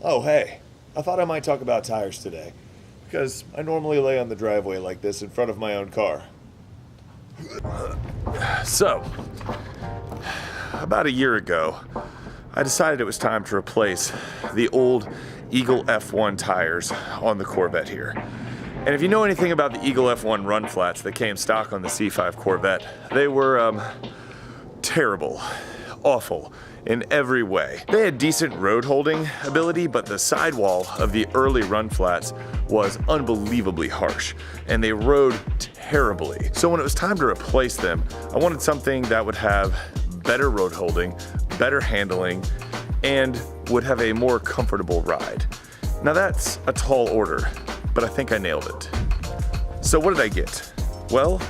Oh, hey, I thought I might talk about tires today, because I normally lay on the driveway like this in front of my own car. So, about a year ago, I decided it was time to replace the old Eagle F1 tires on the Corvette here. And if you know anything about the Eagle F1 run flats that came stock on the C5 Corvette, they were terrible, awful in every way. They had decent road holding ability, but the sidewall of the early run flats was unbelievably harsh, and they rode terribly. So when it was time to replace them, I wanted something that would have better road holding, better handling, and would have a more comfortable ride. Now that's a tall order, but I think I nailed it. So what did I get? Well,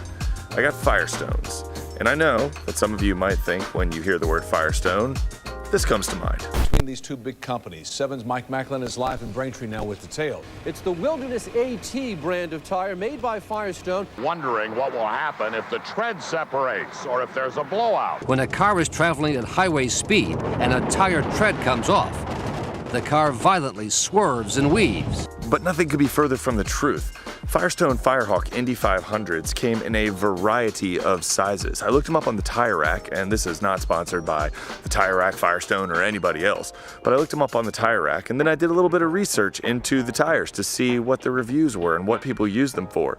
I got Firestones. And I know that some of you might think when you hear the word Firestone, this comes to mind. Between these two big companies, 7's Mike Macklin is live in Braintree now with detail. It's the Wilderness AT brand of tire made by Firestone. Wondering what will happen if the tread separates or if there's a blowout. When a car is traveling at highway speed and a tire tread comes off, the car violently swerves and weaves. But nothing could be further from the truth. Firestone Firehawk Indy 500s came in a variety of sizes. I looked them up on the Tire Rack, and this is not sponsored by the Tire Rack, Firestone, or anybody else, but I looked them up on the Tire Rack, and then I did a little bit of research into the tires to see what the reviews were and what people use them for.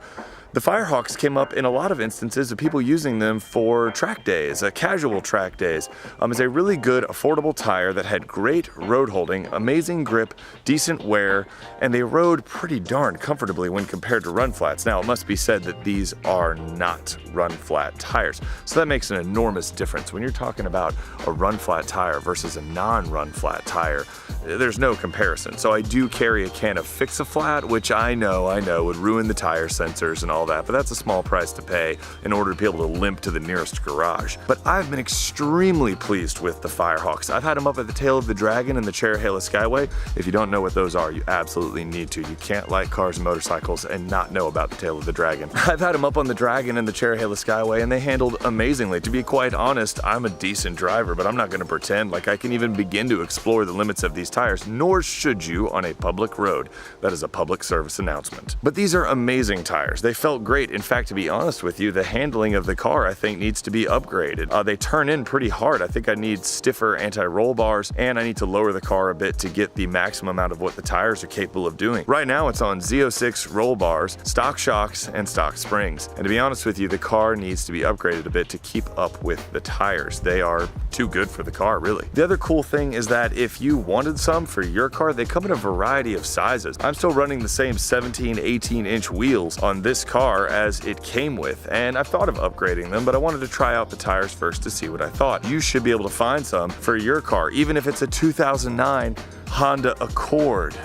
The Firehawks came up in a lot of instances of people using them for track days, casual track days, as a really good, affordable tire that had great road holding, amazing grip, decent wear, and they rode pretty darn comfortably when compared to run flats. Now, it must be said that these are not run flat tires, so that makes an enormous difference. When you're talking about a run flat tire versus a non-run flat tire, there's no comparison. So I do carry a can of Fix-A-Flat, which I know would ruin the tire sensors and all that, but that's a small price to pay in order to be able to limp to the nearest garage. But I've been extremely pleased with the Firehawks. I've had them up at the Tail of the Dragon and the Cherry-Halo Skyway. If you don't know what those are, you absolutely need to. You can't like cars and motorcycles and not know about the Tail of the Dragon. I've had them up on the Dragon and the Cherry-Halo Skyway, and they handled amazingly. To be quite honest, I'm a decent driver, but I'm not going to pretend like I can even begin to explore the limits of these tires, nor should you on a public road. That is a public service announcement. But these are amazing tires. They felt great. In fact, to be honest with you, the handling of the car I think needs to be upgraded. They turn in pretty hard. I think I need stiffer anti-roll bars, and I need to lower the car a bit to get the maximum amount of what the tires are capable of doing. Right now it's on Z06 roll bars, stock shocks, and stock springs. And to be honest with you, the car needs to be upgraded a bit to keep up with the tires. They are too good for the car, really. The other cool thing is that if you wanted some for your car, they come in a variety of sizes. I'm still running the same 17, 18-inch wheels on this car as it came with, and I've thought of upgrading them, but I wanted to try out the tires first to see what I thought. You should be able to find some for your car, even if it's a 2009 Honda Accord.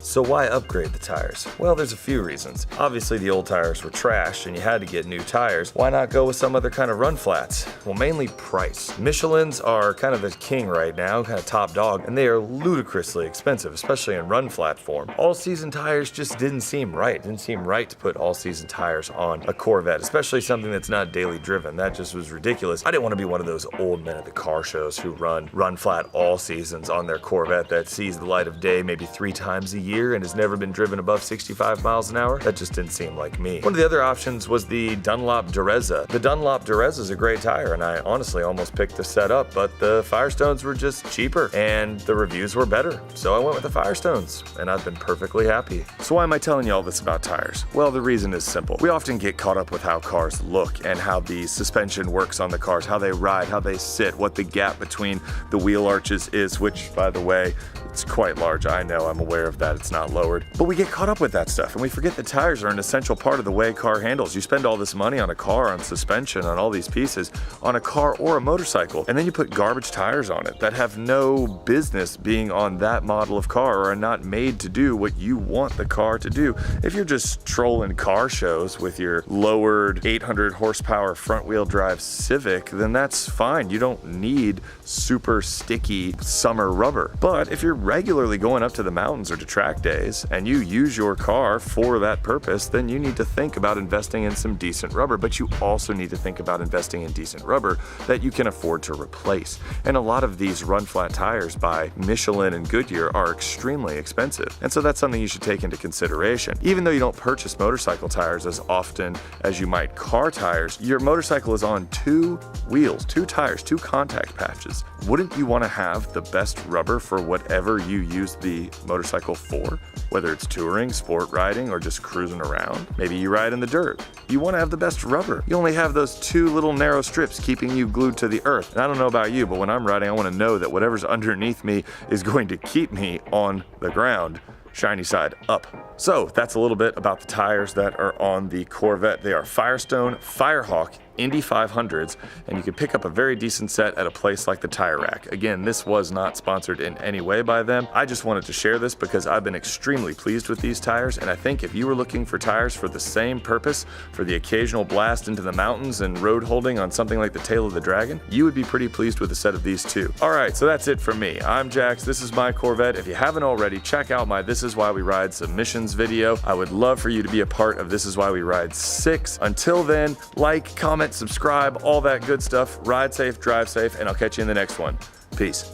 So why upgrade the tires? Well, there's a few reasons. Obviously the old tires were trashed and you had to get new tires. Why not go with some other kind of run flats? Well, mainly price. Michelin's are kind of the king right now, kind of top dog, and they are ludicrously expensive, especially in run flat form. All-season tires just didn't seem right. It didn't seem right to put all-season tires on a Corvette, especially something that's not daily driven. That just was ridiculous. I didn't want to be one of those old men at the car shows who run flat all seasons on their Corvette that sees the light of day maybe 3 times a year and has never been driven above 65 miles an hour. That just didn't seem like me. One of the other options was the Dunlop Dureza. The Dunlop Dureza is a great tire, and I honestly almost picked the set up, but the Firestones were just cheaper and the reviews were better. So I went with the Firestones, and I've been perfectly happy. So why am I telling you all this about tires? Well, the reason is simple. We often get caught up with how cars look and how the suspension works on the cars, how they ride, how they sit, what the gap between the wheel arches is, which, by the way, it's quite large. I know, I'm aware of that. It's not lowered. But we get caught up with that stuff, and we forget that tires are an essential part of the way a car handles. You spend all this money on a car, on suspension, on all these pieces, on a car or a motorcycle, and then you put garbage tires on it that have no business being on that model of car or are not made to do what you want the car to do. If you're just trolling car shows with your lowered 800 horsepower front wheel drive Civic, then that's fine. You don't need super sticky summer rubber. But if you're regularly going up to the mountains or to track track days and you use your car for that purpose, then you need to think about investing in some decent rubber, but you also need to think about investing in decent rubber that you can afford to replace. And a lot of these run flat tires by Michelin and Goodyear are extremely expensive, and so that's something you should take into consideration. Even though you don't purchase motorcycle tires as often as you might car tires, your motorcycle is on 2 wheels, 2 tires, 2 contact patches. Wouldn't you want to have the best rubber for whatever you use the motorcycle for? Whether it's touring, sport riding, or just cruising around. Maybe you ride in the dirt. You want to have the best rubber. You only have those 2 little narrow strips keeping you glued to the earth. And I don't know about you, but when I'm riding, I want to know that whatever's underneath me is going to keep me on the ground, shiny side up. So that's a little bit about the tires that are on the Corvette. They are Firestone Firehawk Indy 500s, and you can pick up a very decent set at a place like the Tire Rack. Again, this was not sponsored in any way by them. I just wanted to share this because I've been extremely pleased with these tires, and I think if you were looking for tires for the same purpose, for the occasional blast into the mountains and road holding on something like the Tail of the Dragon, you would be pretty pleased with a set of these too. Alright, so that's it from me. I'm Jax, this is my Corvette. If you haven't already, check out my This Is Why We Ride submissions video. I would love for you to be a part of This Is Why We Ride 6. Until then, like, comment, subscribe, all that good stuff. Ride safe, drive safe, and I'll catch you in the next one. Peace.